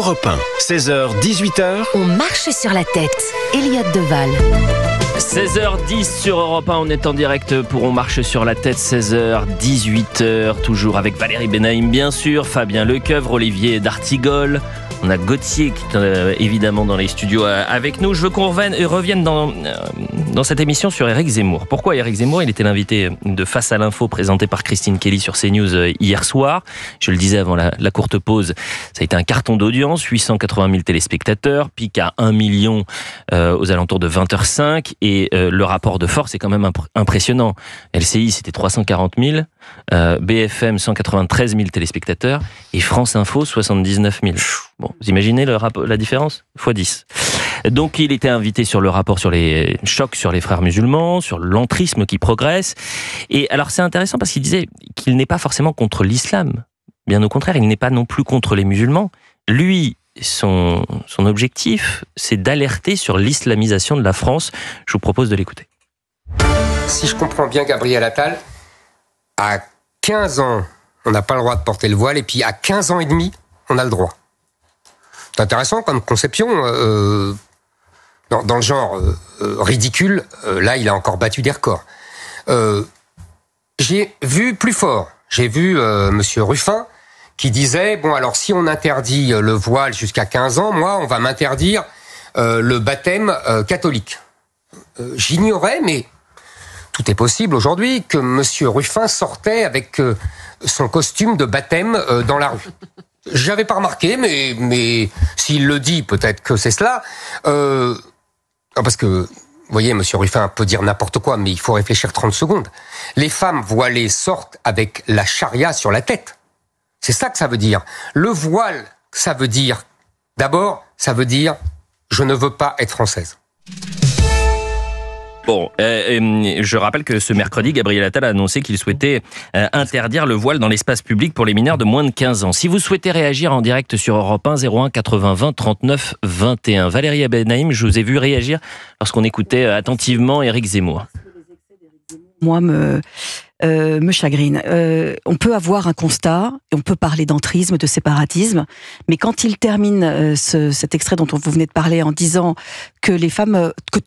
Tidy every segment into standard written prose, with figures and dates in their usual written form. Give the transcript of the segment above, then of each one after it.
Europe 1, 16h, 18h. On marche sur la tête. Elliott Deval. 16h10 sur Europe 1, on est en direct pour On marche sur la tête, 16h, 18h, toujours avec Valérie Benaïm bien sûr, Fabien Lecoeuvre, Olivier D'Artigol. On a Gauthier qui est évidemment dans les studios avec nous. Je veux qu'on revienne dans cette émission sur Éric Zemmour. Pourquoi Éric Zemmour? Il était l'invité de Face à l'info présenté par Christine Kelly sur CNews hier soir. Je le disais avant la courte pause, ça a été un carton d'audience, 880 000 téléspectateurs, pic à 1 million aux alentours de 20h05. Et le rapport de force est quand même impressionnant. LCI, c'était 340 000, BFM, 193 000 téléspectateurs et France Info, 79 000. Bon, vous imaginez la différence x10. Donc il était invité sur le rapport sur les chocs sur les frères musulmans, sur l'entrisme qui progresse. Et alors c'est intéressant parce qu'il disait qu'il n'est pas forcément contre l'islam. Bien au contraire, il n'est pas non plus contre les musulmans. Lui, son objectif, c'est d'alerter sur l'islamisation de la France. Je vous propose de l'écouter. Si je comprends bien Gabriel Attal, à 15 ans, on n'a pas le droit de porter le voile, et puis à 15 ans et demi, on a le droit. C'est intéressant comme conception. Dans le genre ridicule, là, il a encore battu des records. J'ai vu plus fort. J'ai vu Monsieur Ruffin qui disait, bon, alors si on interdit le voile jusqu'à 15 ans, moi, on va m'interdire le baptême catholique. J'ignorais, mais tout est possible aujourd'hui, que Monsieur Ruffin sortait avec son costume de baptême dans la rue. J'avais pas remarqué, mais s'il le dit, peut-être que c'est cela. Parce que, vous voyez, Monsieur Ruffin peut dire n'importe quoi, mais il faut réfléchir 30 secondes. Les femmes voilées sortent avec la charia sur la tête. C'est ça que ça veut dire. Le voile, ça veut dire, d'abord, ça veut dire, je ne veux pas être française. Bon, je rappelle que ce mercredi, Gabriel Attal a annoncé qu'il souhaitait interdire le voile dans l'espace public pour les mineurs de moins de 15 ans. Si vous souhaitez réagir en direct sur Europe 1, 01 80 20 39 21. Valérie Benaïm, je vous ai vu réagir lorsqu'on écoutait attentivement Éric Zemmour. Moi, me chagrine. On peut avoir un constat, et on peut parler d'entrisme, de séparatisme, mais quand il termine cet extrait dont vous venez de parler en disant que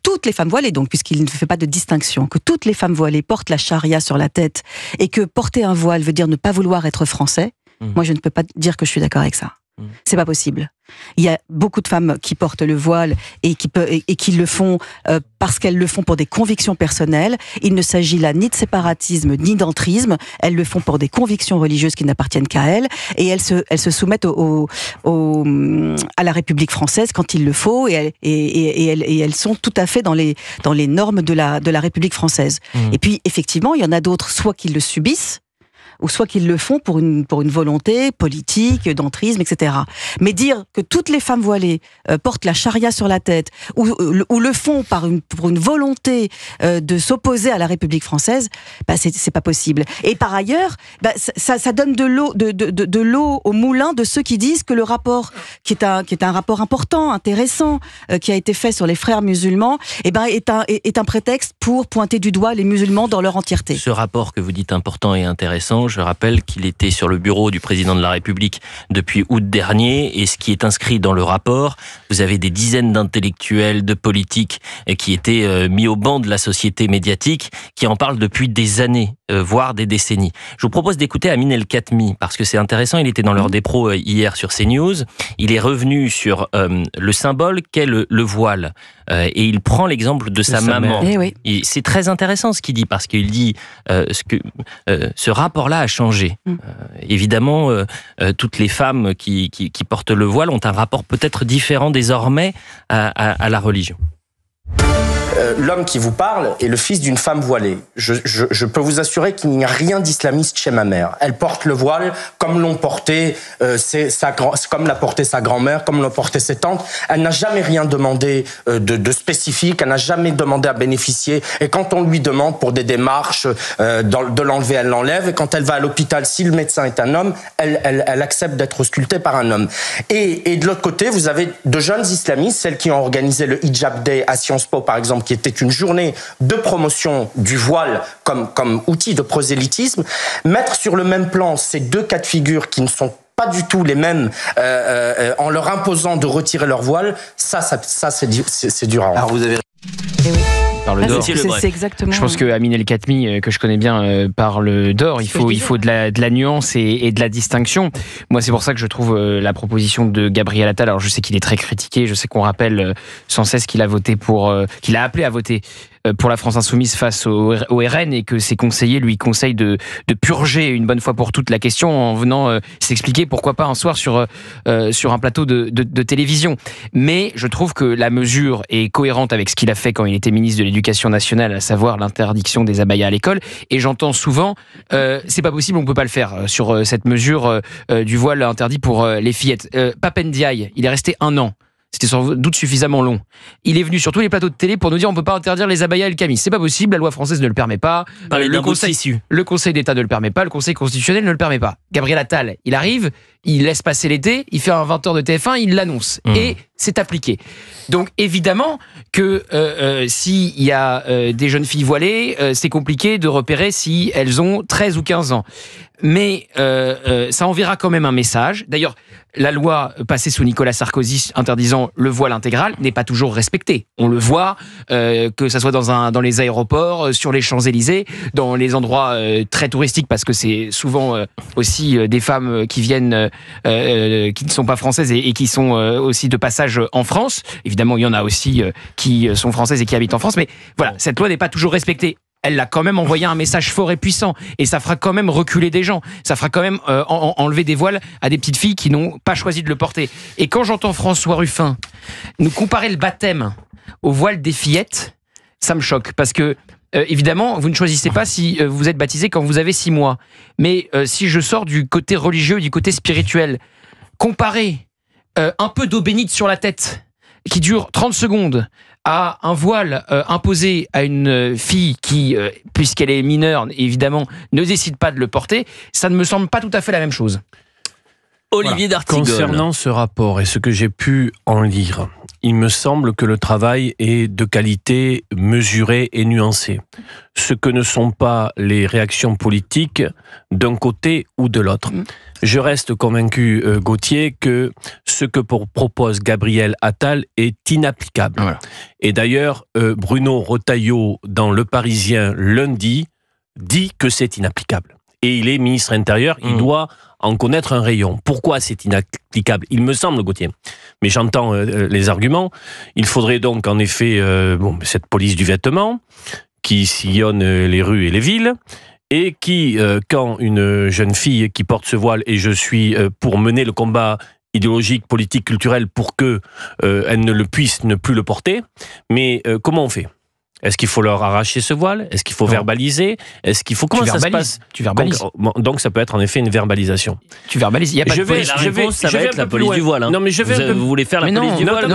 toutes les femmes voilées, donc puisqu'il ne fait pas de distinction, que toutes les femmes voilées portent la charia sur la tête et que porter un voile veut dire ne pas vouloir être français, moi je ne peux pas dire que je suis d'accord avec ça. C'est pas possible. Il y a beaucoup de femmes qui portent le voile et qui le font parce qu'elles le font pour des convictions personnelles. Il ne s'agit là ni de séparatisme ni d'entrisme. Elles le font pour des convictions religieuses qui n'appartiennent qu'à elles, et elles se soumettent à la République française quand il le faut, et elles sont tout à fait dans les normes de la République française. Et puis effectivement, il y en a d'autres, soit qu'ils le subissent, ou soit qu'ils le font pour une volonté politique, d'entrisme, etc. Mais dire que toutes les femmes voilées portent la charia sur la tête, ou le font pour une volonté de s'opposer à la République française, c'est pas possible. Et par ailleurs, ça donne de l'eau au moulin de ceux qui disent que le rapport, qui est un rapport important, intéressant, qui a été fait sur les frères musulmans, est un prétexte pour pointer du doigt les musulmans dans leur entièreté. Ce rapport que vous dites important et intéressant, je rappelle qu'il était sur le bureau du président de la République depuis août dernier, et ce qui est inscrit dans le rapport, vous avez des dizaines d'intellectuels, de politiques qui étaient mis au banc de la société médiatique, qui en parlent depuis des années, voire des décennies. Je vous propose d'écouter Amin El-Khatmi, parce que c'est intéressant, il était dans l'heure des pros hier sur CNews, il est revenu sur le symbole qu'est le voile, et il prend l'exemple de sa maman. Oui. C'est très intéressant ce qu'il dit, parce qu'il dit ce rapport-là a changé. Évidemment, toutes les femmes qui portent le voile ont un rapport peut-être différent désormais à la religion. L'homme qui vous parle est le fils d'une femme voilée. Je peux vous assurer qu'il n'y a rien d'islamiste chez ma mère. Elle porte le voile comme l'ont porté comme l'a porté sa grand-mère, comme l'ont porté ses tantes. Elle n'a jamais rien demandé de spécifique. Elle n'a jamais demandé à bénéficier. Et quand on lui demande pour des démarches de l'enlever, elle l'enlève. Et quand elle va à l'hôpital, si le médecin est un homme, elle accepte d'être auscultée par un homme. Et de l'autre côté, vous avez de jeunes islamistes, celles qui ont organisé le Hijab Day à Sciences Po, par exemple, qui était une journée de promotion du voile comme outil de prosélytisme. Mettre sur le même plan ces deux cas de figure qui ne sont pas du tout les mêmes en leur imposant de retirer leur voile, ça c'est dur à rendre. Alors vous avez Là, c'est exactement. Je pense que Amine El Khatmi, que je connais bien, parle d'or. Il faut de la nuance et de la distinction. Moi, c'est pour ça que je trouve la proposition de Gabriel Attal. Alors, je sais qu'il est très critiqué. Je sais qu'on rappelle sans cesse qu'il a voté qu'il a appelé à voter pour la France Insoumise face au RN et que ses conseillers lui conseillent de purger une bonne fois pour toutes la question en venant s'expliquer pourquoi pas un soir sur un plateau de télévision. Mais je trouve que la mesure est cohérente avec ce qu'il a fait quand il était ministre de l'Éducation nationale, à savoir l'interdiction des abayas à l'école. Et j'entends souvent, c'est pas possible, on peut pas le faire sur cette mesure du voile interdit pour les fillettes. Pap Ndiaye, il est resté 1 an. C'était sans doute suffisamment long. Il est venu sur tous les plateaux de télé pour nous dire on peut pas interdire les abayas et le camis. C'est pas possible, la loi française ne le permet pas. Le Conseil d'État ne le permet pas, le Conseil constitutionnel ne le permet pas. Gabriel Attal, il arrive, il laisse passer l'été, il fait un 20h de TF1, il l'annonce. Et c'est appliqué. Donc évidemment que s'il y a des jeunes filles voilées, c'est compliqué de repérer si elles ont 13 ou 15 ans. Mais ça enverra quand même un message. D'ailleurs, la loi passée sous Nicolas Sarkozy interdisant le voile intégral n'est pas toujours respectée. On le voit, que ça soit dans les aéroports, sur les Champs-Élysées, dans les endroits très touristiques, parce que c'est souvent aussi des femmes qui viennent, qui ne sont pas françaises et qui sont aussi de passage en France. Évidemment, il y en a aussi qui sont françaises et qui habitent en France, mais voilà, cette loi n'est pas toujours respectée. Elle a quand même envoyé un message fort et puissant. Et ça fera quand même reculer des gens. Ça fera quand même enlever des voiles à des petites filles qui n'ont pas choisi de le porter. Et quand j'entends François Ruffin nous comparer le baptême au voile des fillettes, ça me choque. Parce que, évidemment, vous ne choisissez pas si vous êtes baptisé quand vous avez 6 mois. Mais si je sors du côté religieux, du côté spirituel, comparer un peu d'eau bénite sur la tête qui dure 30 secondes à un voile imposé à une fille qui, puisqu'elle est mineure, évidemment, ne décide pas de le porter, ça ne me semble pas tout à fait la même chose. Olivier D'Artigol. Concernant ce rapport et ce que j'ai pu en lire, il me semble que le travail est de qualité mesurée et nuancée. Ce que ne sont pas les réactions politiques d'un côté ou de l'autre. Je reste convaincu, Gauthier, que ce que propose Gabriel Attal est inapplicable. Voilà. Et d'ailleurs, Bruno Retailleau, dans Le Parisien lundi, dit que c'est inapplicable. Et il est ministre intérieur, il doit en connaître un rayon. Pourquoi c'est inapplicable ? Il me semble, Gauthier, mais j'entends les arguments. Il faudrait donc en effet cette police du vêtement qui sillonne les rues et les villes, et qui, quand une jeune fille qui porte ce voile, et je suis pour mener le combat idéologique, politique, culturel, pour que elle ne le puisse ne plus le porter, mais comment on fait ? Est-ce qu'il faut leur arracher ce voile ? Est-ce qu'il faut verbaliser ? Est-ce qu'il faut comment ça se passe ? Tu verbalises. Donc ça peut être en effet une verbalisation. Tu verbalises. Il y a pas de police. La réponse, ça va être la police du voile. Non, mais vous voulez faire la police du voile ?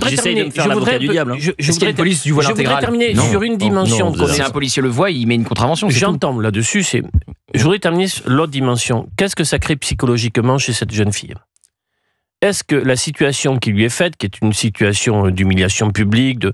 J'essaie de me faire l'avocat du diable. Est-ce qu'il y a une police du voile intégrale ? Je voudrais terminer sur une dimension. Si un policier le voit, il met une contravention. J'entends là-dessus. Je voudrais terminer sur l'autre dimension. Qu'est-ce que ça crée psychologiquement chez cette jeune fille ? Est-ce que la situation qui lui est faite, qui est une situation d'humiliation publique,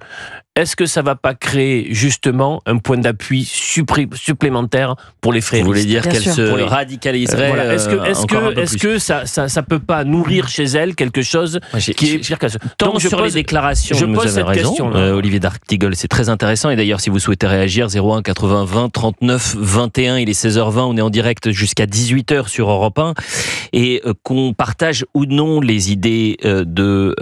est-ce que ça ne va pas créer justement un point d'appui supplémentaire pour les fréristes ? Vous voulez dire qu'elle se radicaliserait voilà. Est-ce que ça ne peut pas nourrir chez elle quelque chose qui est... Tant sur les déclarations, vous avez raison, Olivier D'Artigol, c'est très intéressant. Et d'ailleurs, si vous souhaitez réagir, 01 80 20 39 21, il est 16h20, on est en direct jusqu'à 18h sur Europe 1. Et qu'on partage ou non les idées de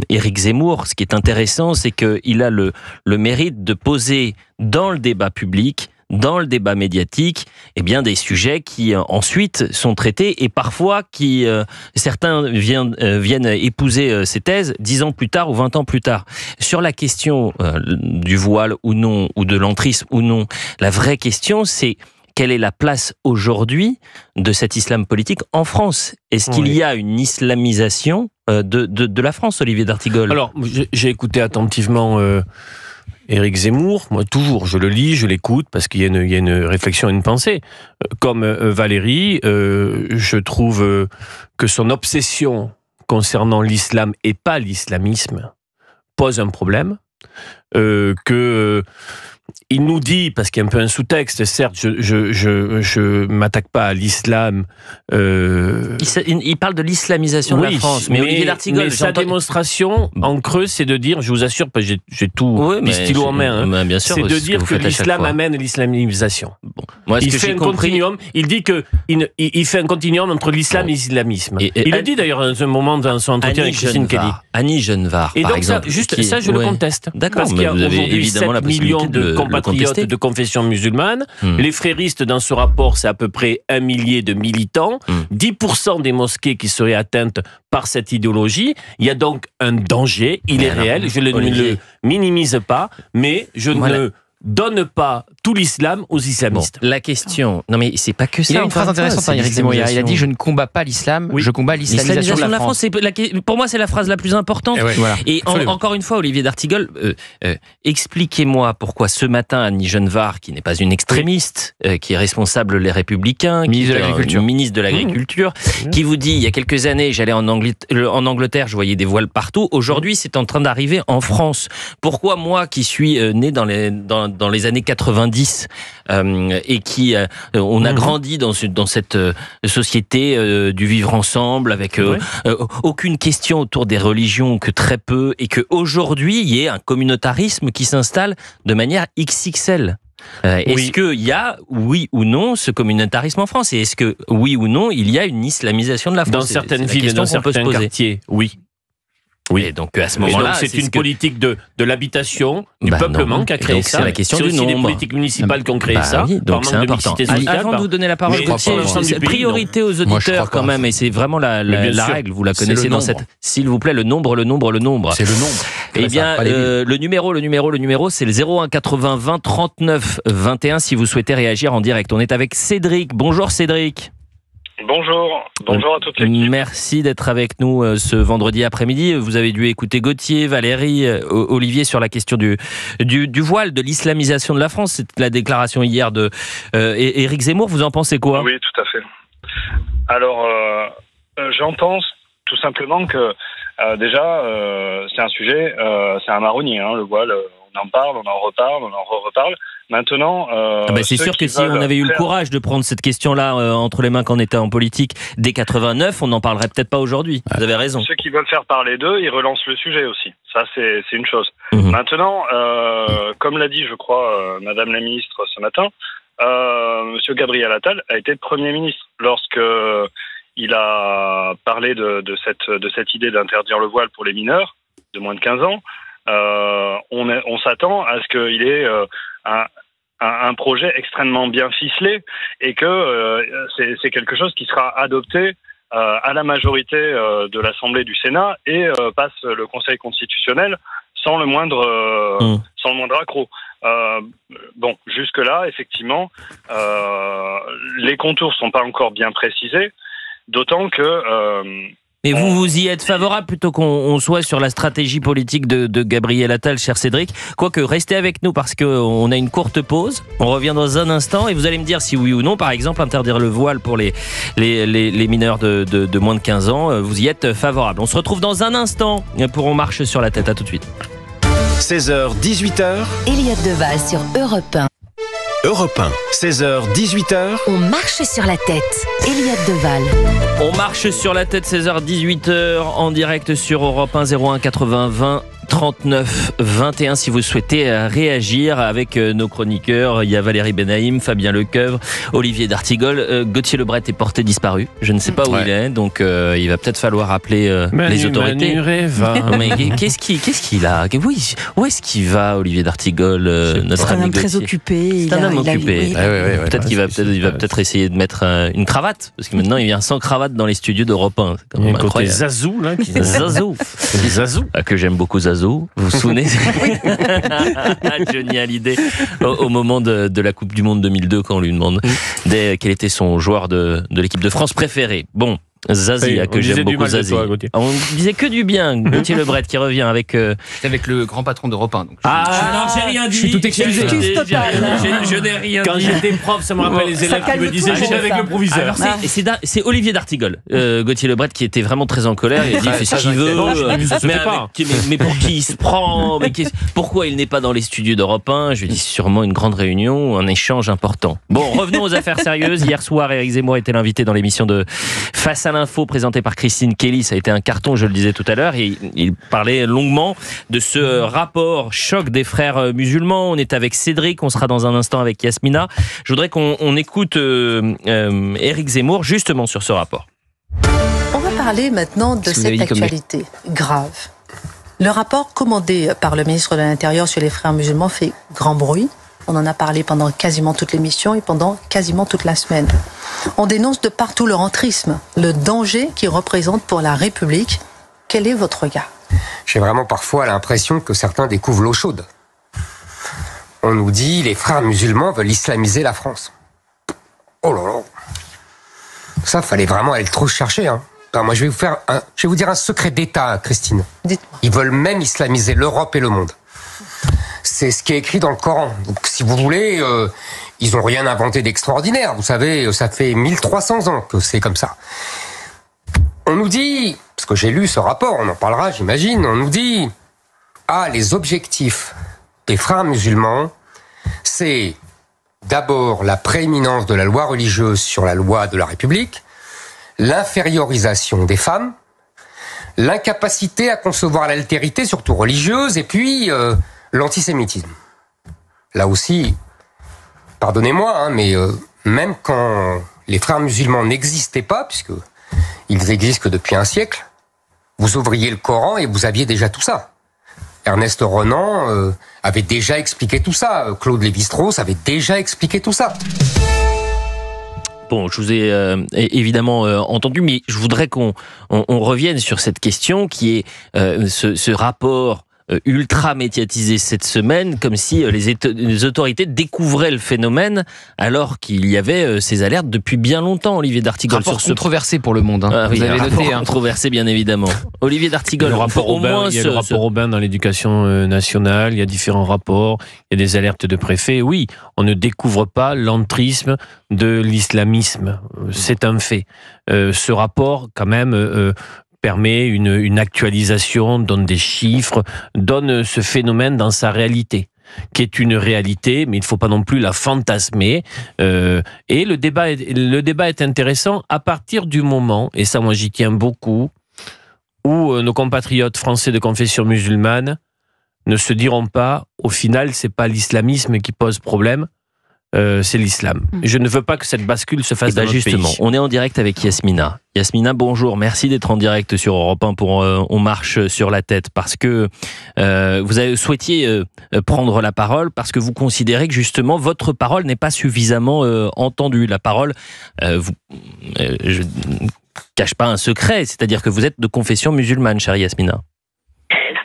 Éric Zemmour, ce qui est intéressant, c'est qu'il a le mérite de poser dans le débat public, dans le débat médiatique, des sujets qui ensuite sont traités et parfois qui certains viennent épouser ces thèses 10 ans plus tard ou 20 ans plus tard. Sur la question du voile ou non, ou de l'entrisme ou non, la vraie question c'est quelle est la place aujourd'hui de cet islam politique en France ? Est-ce qu'il y a une islamisation de la France, Olivier D'Artigol ? Alors, j'ai écouté attentivement Éric Zemmour. Moi, toujours, je le lis, je l'écoute, parce qu'il y a une réflexion, une pensée. Comme Valérie, je trouve que son obsession concernant l'islam et pas l'islamisme pose un problème. Que il nous dit, parce qu'il y a un peu un sous-texte, certes, je m'attaque pas à l'islam. Il parle de l'islamisation de la France, mais Olivier d'Artigol, sa démonstration en creux, c'est de dire, je vous assure, parce que j'ai tout les stylos en main, bien sûr, c'est de dire que l'islam amène l'islamisation. Bon. Moi, il fait un continuum. Il dit que il fait un continuum entre l'islam et l'islamisme. Il le dit d'ailleurs dans un moment dans son entretien avec Christine Kelly. Annie Genevard, par exemple. Ça, je le conteste. D'accord, parce qu'il y a aujourd'hui 7 millions de compatriotes de confession musulmane. Les fréristes, dans ce rapport, c'est à peu près 1 millier de militants. 10% des mosquées qui seraient atteintes par cette idéologie. Il y a donc un danger. Il est réel. Je ne le minimise pas, mais je ne donne pas tout l'islam aux islamistes. Bon, la question... Non mais c'est pas que ça. Il y a une phrase intéressante, Éric Zemmour. Il a dit « Je ne combats pas l'islam, je combats l'islamisation de la France ». Pour moi, c'est la phrase la plus importante. Et encore une fois, Olivier d'Artigol, expliquez-moi pourquoi ce matin, Annie Genevard, qui n'est pas une extrémiste, qui est responsable Les Républicains, ministre de l'Agriculture, qui vous dit, il y a quelques années, j'allais en Angleterre, je voyais des voiles partout. Aujourd'hui, c'est en train d'arriver en France. Pourquoi moi, qui suis né dans les années 90 et qui on a grandi dans cette société du vivre ensemble avec aucune question autour des religions, que très peu, et qu'aujourd'hui il y ait un communautarisme qui s'installe de manière XXL. Est-ce qu'il y a, oui ou non, ce communautarisme en France, et est-ce que, oui ou non, il y a une islamisation de la France? Dans certaines villes et dans certains quartiers, oui. Oui, et donc à ce moment-là, c'est une politique de l'habitation, du peuplement qui a créé ça. C'est la question du nombre. C'est aussi des politiques municipales qui ont créé ça. Oui, donc c'est important. Avant de vous donner la parole, priorité aux auditeurs quand même, et c'est vraiment la règle, vous la connaissez dans cette... S'il vous plaît, le nombre. C'est le nombre. Eh bien, le numéro, c'est le 01 80 20 39 21 si vous souhaitez réagir en direct. On est avec Cédric. Bonjour Cédric. Bonjour à toute l'équipe. Merci d'être avec nous ce vendredi après-midi. Vous avez dû écouter Gauthier, Valérie, Olivier sur la question du voile, de l'islamisation de la France. C'est la déclaration hier de Éric Zemmour. Vous en pensez quoi? Oui, tout à fait. Alors, j'en pense tout simplement que déjà, c'est un sujet, c'est un marronnier, le voile. On en parle, on en reparle. Maintenant, c'est sûr que si on avait eu le courage de prendre cette question-là entre les mains quand on était en politique dès 89, on n'en parlerait peut-être pas aujourd'hui. Vous avez raison. Ceux qui veulent faire parler d'eux, ils relancent le sujet aussi. Ça, c'est une chose. Maintenant, comme l'a dit, je crois, Madame la Ministre ce matin, Monsieur Gabriel Attal a été Premier ministre lorsque il a parlé de cette idée d'interdire le voile pour les mineurs de moins de 15 ans. On s'attend à ce qu'il ait un projet extrêmement bien ficelé et que c'est quelque chose qui sera adopté à la majorité de l'Assemblée du Sénat et passe le Conseil constitutionnel sans le moindre accroc. Bon, jusque-là, effectivement, les contours sont pas encore bien précisés, d'autant que... Mais vous y êtes favorable plutôt qu'on soit sur la stratégie politique de Gabriel Attal, cher Cédric. Quoique, restez avec nous parce qu'on a une courte pause. On revient dans un instant et vous allez me dire si oui ou non, par exemple, interdire le voile pour les mineurs de moins de 15 ans, vous y êtes favorable. On se retrouve dans un instant pour On marche sur la tête. À tout de suite. 16h, 18h. Elliott Deval sur Europe 1. Europe 1, 16h, 18h. On marche sur la tête. Elliott Deval. On marche sur la tête, 16h, 18h, en direct sur Europe 1, 01 80 20 39 21 si vous souhaitez réagir avec nos chroniqueurs. Il y a Valérie Benaïm, Fabien Lecoeuvre, Olivier d'Artigol. Gauthier Lebret est porté disparu. Je ne sais pas où il est, donc il va peut-être falloir appeler les autorités. Mais qu'est-ce qu'il a? Où est-ce qu'il va, Olivier d'Artigol, notre ami Gauthier? Très occupé. C'est un homme occupé. Peut-être qu'il va peut-être essayer de mettre une cravate, parce que maintenant il vient sans cravate dans les studios d'Europe 1. C'est quand même incroyable. Zazou, là. Zazou. Que j'aime beaucoup, Zazou. Vous vous souvenez? Johnny Hallyday, au moment de la Coupe du Monde 2002, quand on lui demande quel était son joueur de l'équipe de France préféré. Bon, Zazia, que j'aime beaucoup, Zazie. On disait que du bien. Gauthier Lebret qui revient avec... C'est avec le grand patron d'Europe 1. Donc alors j'ai rien dit. Je suis tout excusé. Je n'ai rien dit. Quand j'étais prof, ça me rappelle les élèves qui me disaient j'étais avec le proviseur. C'est Olivier d'Artigol, Gauthier Lebret, qui était vraiment très en colère. Il a dit il fait ce qu'il veut. Mais pour qui il se prend? Pourquoi il n'est pas dans les studios d'Europe 1? Je lui dis sûrement une grande réunion, un échange important. Bon, revenons aux affaires sérieuses. Hier soir, Éric Zemmour était l'invité dans l'émission de Face à l'info présentée par Christine Kelly. Ça a été un carton, je le disais tout à l'heure. Et il parlait longuement de ce rapport choc des frères musulmans. On est avec Cédric, on sera dans un instant avec Yasmina. Je voudrais qu'on écoute Éric Zemmour justement sur ce rapport. On va parler maintenant de cette actualité grave. Le rapport commandé par le ministre de l'Intérieur sur les frères musulmans fait grand bruit. On en a parlé pendant quasiment toute l'émission et pendant quasiment toute la semaine. On dénonce de partout le rentrisme, le danger qu'il représente pour la République. Quel est votre regard? J'ai vraiment parfois l'impression que certains découvrent l'eau chaude. On nous dit les frères musulmans veulent islamiser la France. Oh là là. Ça, fallait vraiment aller trop chercher. Alors moi, je vais vous dire un secret d'État, Christine. Dites-moi. Ils veulent même islamiser l'Europe et le monde. C'est ce qui est écrit dans le Coran. Donc, si vous voulez, ils n'ont rien inventé d'extraordinaire. Vous savez, ça fait 1300 ans que c'est comme ça. On nous dit, parce que j'ai lu ce rapport, on en parlera, j'imagine, on nous dit, les objectifs des frères musulmans, c'est d'abord la prééminence de la loi religieuse sur la loi de la République, l'infériorisation des femmes, l'incapacité à concevoir l'altérité, surtout religieuse, et puis l'antisémitisme. Là aussi, pardonnez-moi, mais même quand les frères musulmans n'existaient pas, puisque ils existent que depuis un siècle, vous ouvriez le Coran et vous aviez déjà tout ça. Ernest Renan avait déjà expliqué tout ça. Claude Lévi-Strauss avait déjà expliqué tout ça. Bon, je vous ai évidemment entendu, mais je voudrais qu'on revienne sur cette question qui est ce rapport ultra médiatisé cette semaine, comme si les autorités découvraient le phénomène alors qu'il y avait ces alertes depuis bien longtemps. Olivier d'Artigol, rapport sur ce controversé pour Le Monde. Vous avez noté. Controversé, bien évidemment. Olivier d'Artigol, il y a le rapport Aubin dans l'éducation nationale, il y a différents rapports, il y a des alertes de préfets. Oui, on ne découvre pas l'entrisme de l'islamisme, c'est un fait. Ce rapport, quand même, permet une actualisation, donne des chiffres, donne ce phénomène dans sa réalité, qui est une réalité, mais il ne faut pas non plus la fantasmer. Et le débat est intéressant à partir du moment, et ça moi j'y tiens beaucoup, où nos compatriotes français de confession musulmane ne se diront pas, au final, c'est pas l'islamisme qui pose problème, c'est l'islam. Je ne veux pas que cette bascule se fasse dans notre justement, pays. On est en direct avec Yasmina. Yasmina, bonjour. Merci d'être en direct sur Europe 1 pour On marche sur la tête, parce que vous souhaitiez prendre la parole, parce que vous considérez que justement votre parole n'est pas suffisamment entendue. La parole, je ne cache pas un secret, c'est-à-dire que vous êtes de confession musulmane, chère Yasmina.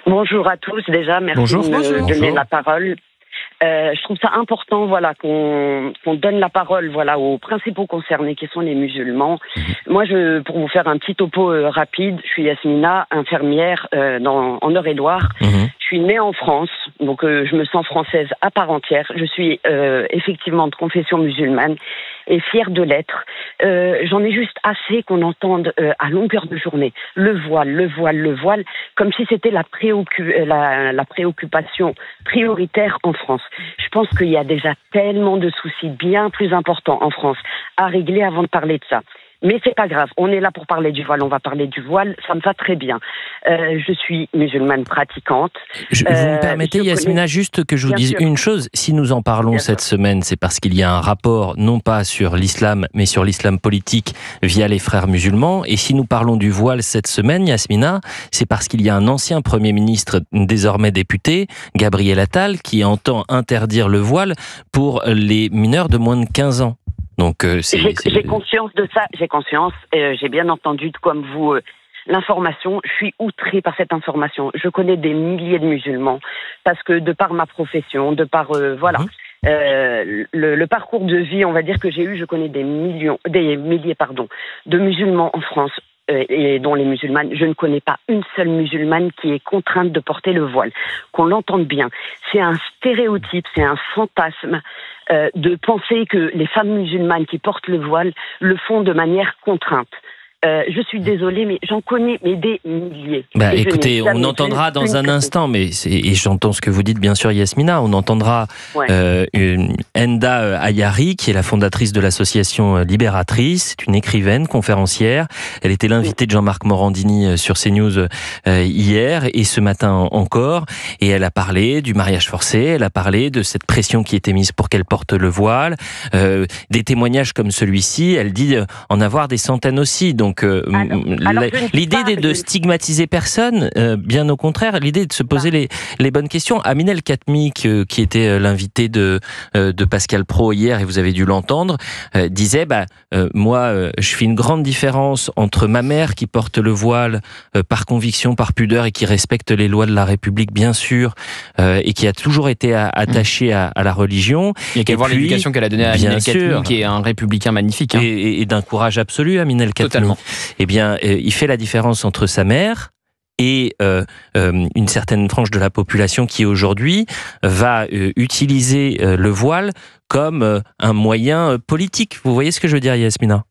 Bonjour à tous déjà, merci de me donner la parole. Je trouve ça important, voilà, qu'on donne la parole, voilà, aux principaux concernés qui sont les musulmans. Moi, pour vous faire un petit topo rapide, je suis Yasmina, infirmière en Eure-et-Loir. Je suis née en France, donc je me sens française à part entière. Je suis effectivement de confession musulmane et fière de l'être. J'en ai juste assez qu'on entende à longueur de journée le voile, comme si c'était la préoccupation prioritaire en France. Je pense qu'il y a déjà tellement de soucis bien plus importants en France à régler avant de parler de ça. Mais c'est pas grave, on est là pour parler du voile, on va parler du voile, ça me va très bien. Je suis musulmane pratiquante. Vous me permettez, Yasmina, juste que je vous dise une chose. Si nous en parlons cette semaine, c'est parce qu'il y a un rapport, non pas sur l'islam, mais sur l'islam politique via les frères musulmans. Et si nous parlons du voile cette semaine, Yasmina, c'est parce qu'il y a un ancien Premier ministre, désormais député, Gabriel Attal, qui entend interdire le voile pour les mineurs de moins de 15 ans. Donc, j'ai conscience de ça, j'ai bien entendu comme vous l'information, je suis outrée par cette information. Je connais des milliers de musulmans parce que de par ma profession, de par le parcours de vie, on va dire que j'ai eu, je connais des milliers de musulmans en France. et dont les musulmanes, je ne connais pas une seule musulmane qui est contrainte de porter le voile. Qu'on l'entende bien. C'est un stéréotype, c'est un fantasme de penser que les femmes musulmanes qui portent le voile le font de manière contrainte. Je suis désolée, mais j'en connais des milliers. Écoutez, on entendra dans un instant, et j'entends ce que vous dites, bien sûr, Yasmina, on entendra Enda Ayari, qui est la fondatrice de l'association Libératrice, c'est une écrivaine, conférencière. Elle était l'invitée de Jean-Marc Morandini sur CNews hier et ce matin encore, et elle a parlé du mariage forcé, elle a parlé de cette pression qui était mise pour qu'elle porte le voile, des témoignages comme celui-ci, elle dit en avoir des centaines aussi. Donc, l'idée de stigmatiser personne, bien au contraire, l'idée de se poser les bonnes questions. Aminel Khatmi, qui était l'invité de Pascal Praud hier, et vous avez dû l'entendre, disait moi, je fais une grande différence entre ma mère qui porte le voile par conviction, par pudeur, et qui respecte les lois de la République, bien sûr, et qui a toujours été attachée à la religion. Il y a qu'à voir l'éducation qu'elle a donnée à Aminel Khatmi, qui est un républicain magnifique. Hein. Et d'un courage absolu, Aminel Khatmi. Totalement. Eh bien, il fait la différence entre sa mère et une certaine frange de la population qui aujourd'hui va utiliser le voile comme un moyen politique. Vous voyez ce que je veux dire, Yasmina ?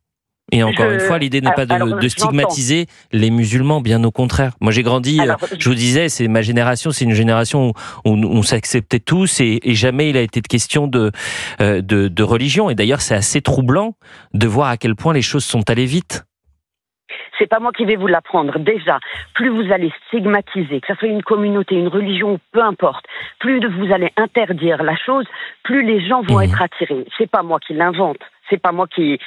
Et encore une fois, l'idée n'est pas de stigmatiser les musulmans, bien au contraire. Moi, j'ai grandi, je vous disais, c'est ma génération, c'est une génération où on s'acceptait tous et jamais il a été de question de religion. Et d'ailleurs, c'est assez troublant de voir à quel point les choses sont allées vite. C'est pas moi qui vais vous l'apprendre. Déjà, plus vous allez stigmatiser, que ça soit une communauté, une religion, peu importe, plus vous allez interdire la chose, plus les gens vont être attirés. C'est pas moi qui l'invente. C'est pas moi qui...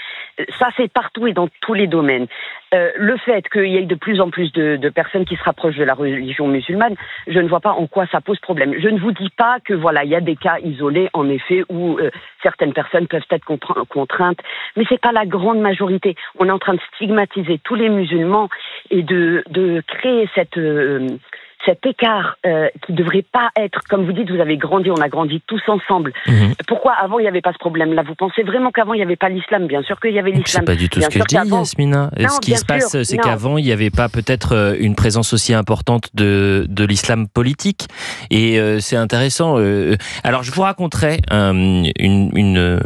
Ça, c'est partout et dans tous les domaines. Le fait qu'il y ait de plus en plus de personnes qui se rapprochent de la religion musulmane, je ne vois pas en quoi ça pose problème. Je ne vous dis pas que, voilà, il y a des cas isolés, en effet, où certaines personnes peuvent être contraintes, mais c'est pas la grande majorité. On est en train de stigmatiser tous les musulmans et de créer cet écart qui devrait pas être, comme vous dites, vous avez grandi, on a grandi tous ensemble. Pourquoi avant il n'y avait pas ce problème-là? Vous pensez vraiment qu'avant il n'y avait pas l'islam? Bien sûr qu'il y avait l'islam. C'est pas du tout ce que je dis, Yasmina. Ce qui se passe, c'est qu'avant il n'y avait pas peut-être une présence aussi importante de l'islam politique. Et c'est intéressant. Alors je vous raconterai une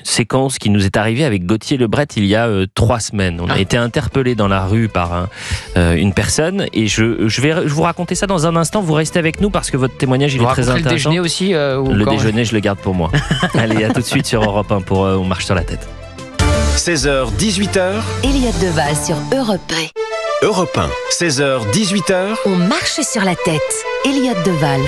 séquence qui nous est arrivée avec Gauthier Lebret il y a 3 semaines. On a été interpellé dans la rue par une personne et je vais vous raconter ça dans un instant. Vous restez avec nous parce que votre témoignage il est très intéressant. Le déjeuner aussi le déjeuner, je le garde pour moi. Allez, à tout de suite sur Europe 1 pour On marche sur la tête. 16h, 18h. Elliott Deval sur Europe 1. Europe 1, 16h, 18h. On marche sur la tête. Elliott Deval.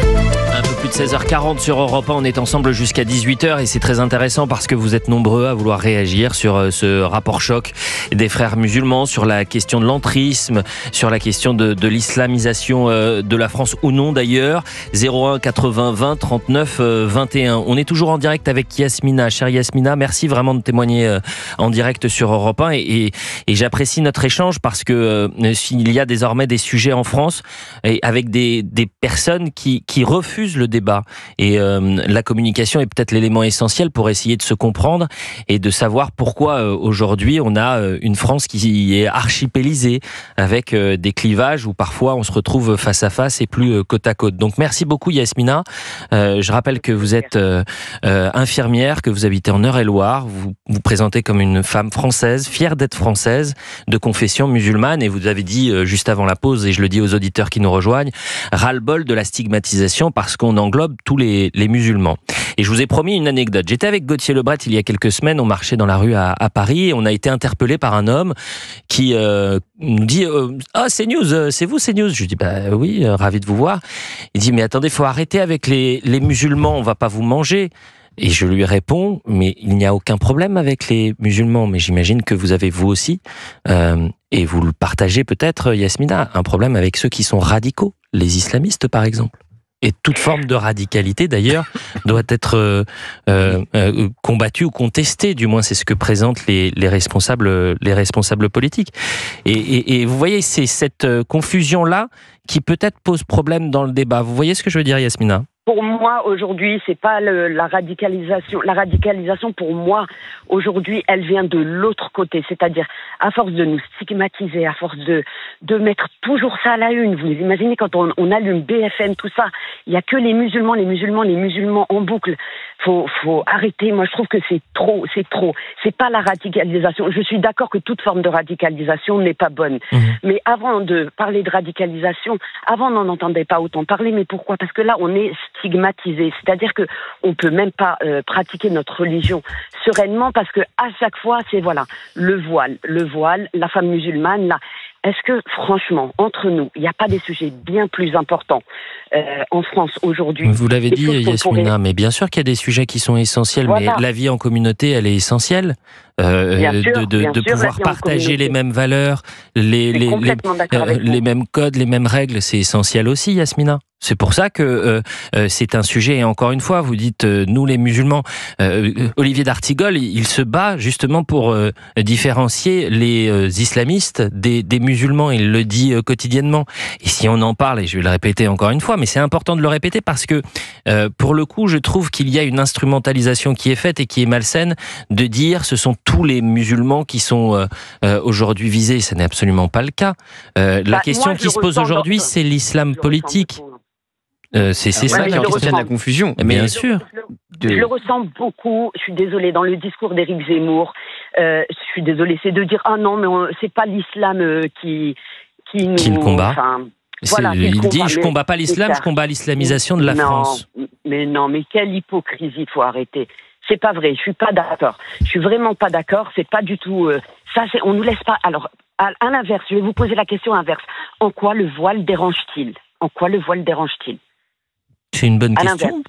Un peu plus de 16h40 sur Europe 1, on est ensemble jusqu'à 18h et c'est très intéressant parce que vous êtes nombreux à vouloir réagir sur ce rapport choc des frères musulmans, sur la question de l'entrisme, sur la question de l'islamisation de la France ou non d'ailleurs. 01 80 20 39 21. On est toujours en direct avec Yasmina. Chère Yasmina, merci vraiment de témoigner en direct sur Europe 1 et j'apprécie notre échange parce que s'il y a désormais des sujets en France et avec des personnes qui refusent le débat et la communication est peut-être l'élément essentiel pour essayer de se comprendre et de savoir pourquoi aujourd'hui on a une France qui est archipélisée avec des clivages où parfois on se retrouve face à face et plus côte à côte. Donc merci beaucoup Yasmina. Je rappelle que vous êtes infirmière, que vous habitez en Eure-et-Loire, vous vous présentez comme une femme française, fière d'être française, de confession musulmane et vous avez dit juste avant la pause et je le dis aux auditeurs qui nous rejoignent, ras-le-bol de la stigmatisation parce qu'on englobe tous les musulmans. Et je vous ai promis une anecdote. J'étais avec Gauthier Lebret il y a quelques semaines, on marchait dans la rue à Paris et on a été interpellé par un homme qui nous dit « Ah, CNews, c'est vous CNews ?» Je lui dis « Bah oui, ravi de vous voir. » Il dit « Mais attendez, il faut arrêter avec les musulmans, on va pas vous manger. » Et je lui réponds, mais il n'y a aucun problème avec les musulmans, mais j'imagine que vous avez vous aussi, et vous le partagez peut-être, Yasmina, un problème avec ceux qui sont radicaux, les islamistes par exemple. Et toute forme de radicalité d'ailleurs doit être combattue ou contestée, du moins c'est ce que présentent les responsables politiques. Et vous voyez, c'est cette confusion-là qui peut-être pose problème dans le débat. Vous voyez ce que je veux dire, Yasmina ? Pour moi, aujourd'hui, c'est pas la radicalisation. La radicalisation, pour moi, aujourd'hui, elle vient de l'autre côté. C'est-à-dire, à force de nous stigmatiser, à force de mettre toujours ça à la une. Vous imaginez quand on allume BFM, tout ça, il y a que les musulmans en boucle. Faut arrêter. Moi, je trouve que c'est trop. C'est pas la radicalisation. Je suis d'accord que toute forme de radicalisation n'est pas bonne. Mais avant de parler de radicalisation, avant, on n'en entendait pas autant parler. Mais pourquoi? Parce que là, on est stigmatisé, c'est-à-dire que on peut même pas pratiquer notre religion sereinement parce que à chaque fois c'est le voile, la femme musulmane là. Est-ce que franchement entre nous, il n'y a pas des sujets bien plus importants en France aujourd'hui? Vous l'avez dit, Yasmina, mais bien sûr qu'il y a des sujets qui sont essentiels, mais la vie en communauté, elle est essentielle. De pouvoir partager les mêmes valeurs, les mêmes codes, les mêmes règles, c'est essentiel aussi, Yasmina. C'est pour ça que c'est un sujet, et encore une fois, vous dites, nous les musulmans, Olivier d'Artigol, il se bat justement pour différencier les islamistes des musulmans, il le dit quotidiennement. Et si on en parle, et je vais le répéter encore une fois, mais c'est important de le répéter parce que, pour le coup, je trouve qu'il y a une instrumentalisation qui est faite et qui est malsaine de dire ce sont tous les musulmans qui sont aujourd'hui visés. Ce n'est absolument pas le cas. La question qui se pose aujourd'hui, c'est l'islam politique. C'est ça qui entretient la confusion. Mais bien sûr. Je le ressens beaucoup. Je suis désolée, dans le discours d'Éric Zemmour, je suis désolée, c'est de dire ah non, mais c'est pas l'islam qui le combat. Il dit je combats pas l'islam, je combats l'islamisation de la France. Mais quelle hypocrisie, il faut arrêter. C'est pas vrai, je suis pas d'accord. Je suis vraiment pas d'accord, c'est pas du tout ça, on nous laisse pas. Alors à l'inverse, je vais vous poser la question inverse. En quoi le voile dérange-t-il? C'est une bonne question.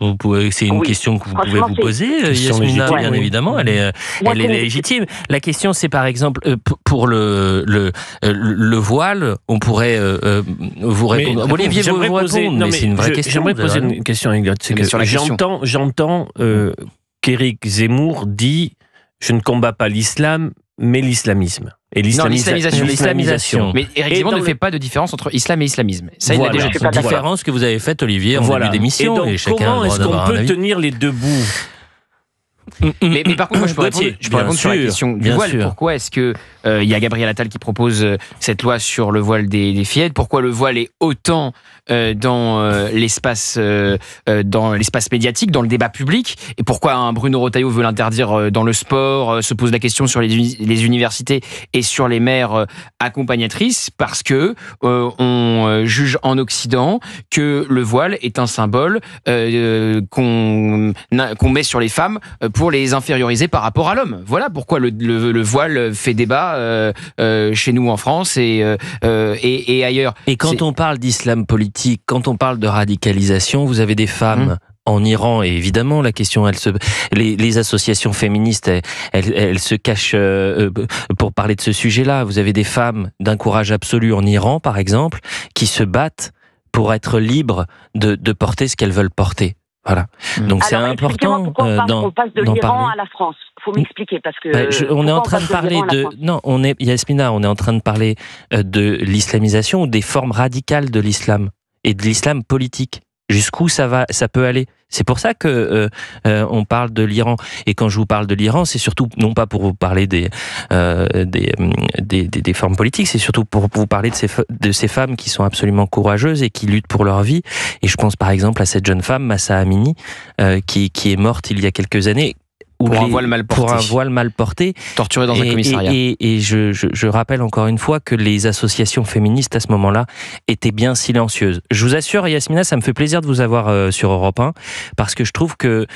C'est une question que vous pouvez vous poser, Yasmina, bien évidemment. Elle est légitime. La question, c'est par exemple pour le voile, on pourrait vous répondre. Olivier, vous répondre, mais c'est une vraie question. J'aimerais poser une question, Elliot. J'entends qu'Éric Zemmour dit je ne combats pas l'islam, mais l'islamisme. Et l'islamisation. Mais Éric Zemmour ne fait pas de différence entre islam et islamisme. Ça, il a déjà fait. C'est une différence que vous avez faite, Olivier, en début d'émission. Et donc, comment est-ce qu'on peut tenir les deux bouts? Mais par contre, moi, je peux répondre sur la question du voile. Pourquoi est-ce que il y a Gabriel Attal qui propose cette loi sur le voile des fillettes? Pourquoi le voile est autant dans l'espace médiatique, dans le débat public? Et pourquoi un Bruno Retailleau veut l'interdire dans le sport? Se pose la question sur les universités et sur les mères accompagnatrices, parce que on juge en Occident que le voile est un symbole qu'on met sur les femmes pour les inférioriser par rapport à l'homme. Voilà pourquoi le voile fait débat chez nous en France et ailleurs. Et quand on parle d'islam politique, quand on parle de radicalisation, vous avez des femmes en Iran, et évidemment la question, les associations féministes, elles se cachent pour parler de ce sujet-là. Vous avez des femmes d'un courage absolu en Iran, par exemple, qui se battent pour être libres de porter ce qu'elles veulent porter. Voilà. Donc c'est important on passe de l'Iran à la France. Faut m'expliquer parce que on est en train de parler Yasmina, on est en train de parler de l'islamisation ou des formes radicales de l'islam et de l'islam politique. Jusqu'où ça peut aller? C'est pour ça que on parle de l'Iran. Et quand je vous parle de l'Iran, c'est surtout non pas pour vous parler des formes politiques, c'est surtout pour vous parler de ces femmes qui sont absolument courageuses et qui luttent pour leur vie. Et je pense par exemple à cette jeune femme, Mahsa Amini, qui est morte il y a quelques années. Pour un voile mal porté. Torturé dans un commissariat. Et je rappelle encore une fois que les associations féministes à ce moment-là étaient bien silencieuses. Je vous assure, Yasmina, ça me fait plaisir de vous avoir sur Europe 1, parce que je trouve que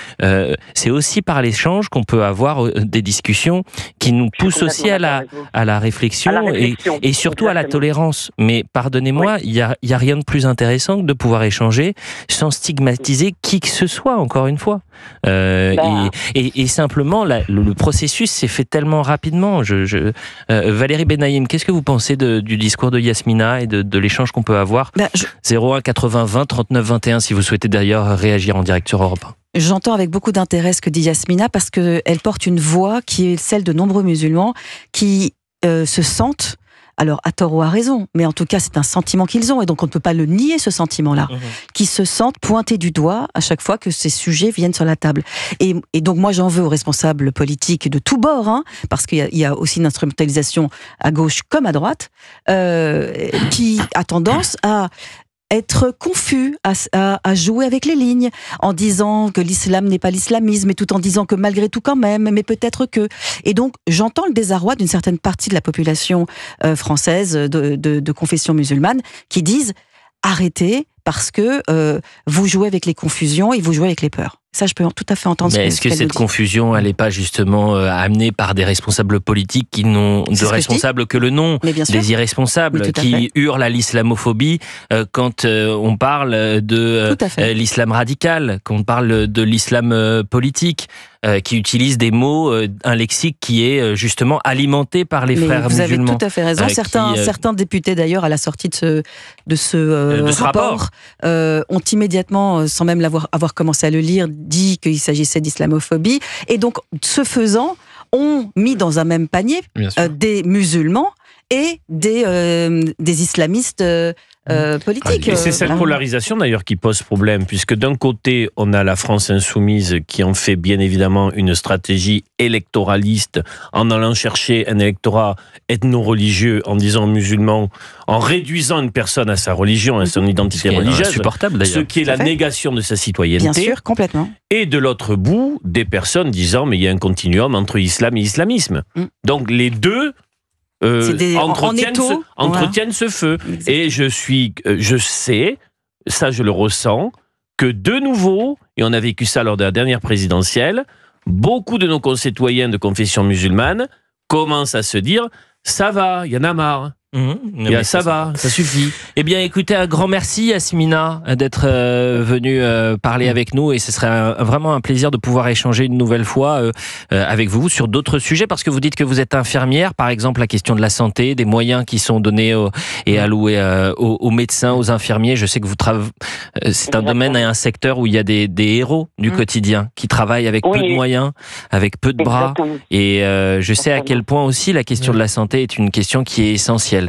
c'est aussi par l'échange qu'on peut avoir des discussions qui nous poussent aussi à la réflexion, et surtout à la tolérance. Mais pardonnez-moi, il y a rien de plus intéressant que de pouvoir échanger sans stigmatiser qui que ce soit, encore une fois. Et simplement, le processus s'est fait tellement rapidement. Valérie Benaïm, qu'est-ce que vous pensez du discours de Yasmina et de l'échange qu'on peut avoir? 01 80 20 39 21, si vous souhaitez d'ailleurs réagir en direct sur Europe 1. J'entends avec beaucoup d'intérêt ce que dit Yasmina, parce qu'elle porte une voix qui est celle de nombreux musulmans qui se sentent alors à tort ou à raison, mais en tout cas c'est un sentiment qu'ils ont, et donc on ne peut pas le nier, ce sentiment-là, qui se sentent pointés du doigt à chaque fois que ces sujets viennent sur la table. Et donc moi j'en veux aux responsables politiques de tous bords, hein, parce qu'il y a aussi une instrumentalisation à gauche comme à droite, qui a tendance à être confus, à jouer avec les lignes, en disant que l'islam n'est pas l'islamisme, mais tout en disant que malgré tout quand même, mais peut-être que... Et donc, j'entends le désarroi d'une certaine partie de la population française de confession musulmane qui disent « arrêtez, parce que vous jouez avec les confusions et vous jouez avec les peurs ». Ça, je peux tout à fait entendre ce qu'elle nous dit. Mais est-ce que cette confusion, elle n'est pas justement amenée par des responsables politiques qui n'ont de responsables que le nom, des irresponsables qui hurlent à l'islamophobie quand on parle de l'islam radical, quand on parle de l'islam politique, qui utilisent des mots, un lexique qui est justement alimenté par les frères musulmans. Vous avez tout à fait raison. Certains députés, d'ailleurs, à la sortie de ce rapport, ont immédiatement, sans même avoir commencé à le lire, dit qu'il s'agissait d'islamophobie, et donc, ce faisant, ont mis dans un même panier des musulmans et des islamistes politiques. Et c'est cette polarisation d'ailleurs qui pose problème, puisque d'un côté, on a la France insoumise qui en fait bien évidemment une stratégie électoraliste en allant chercher un électorat ethno-religieux, en disant musulman, en réduisant une personne à sa religion, à son identité religieuse, insupportable d'ailleurs. Ce qui est la négation de sa citoyenneté. Bien sûr, complètement. Et de l'autre bout, des personnes disant mais il y a un continuum entre islam et islamisme. Donc les deux entretiennent ce feu. Et je sais, ça je le ressens, que de nouveau, et on a vécu ça lors de la dernière présidentielle, beaucoup de nos concitoyens de confession musulmane commencent à se dire ça va, il y en a marre. Ça va, ça suffit. Eh bien, écoutez, un grand merci Yasmina d'être venue parler avec nous, et ce serait vraiment un plaisir de pouvoir échanger une nouvelle fois avec vous sur d'autres sujets, parce que vous dites que vous êtes infirmière, par exemple la question de la santé, des moyens qui sont donnés et alloués aux médecins, aux infirmiers. Je sais que c'est un domaine et un secteur où il y a des héros du quotidien qui travaillent avec peu de moyens, avec peu de bras, et je sais à quel point aussi la question de la santé est une question qui est essentielle.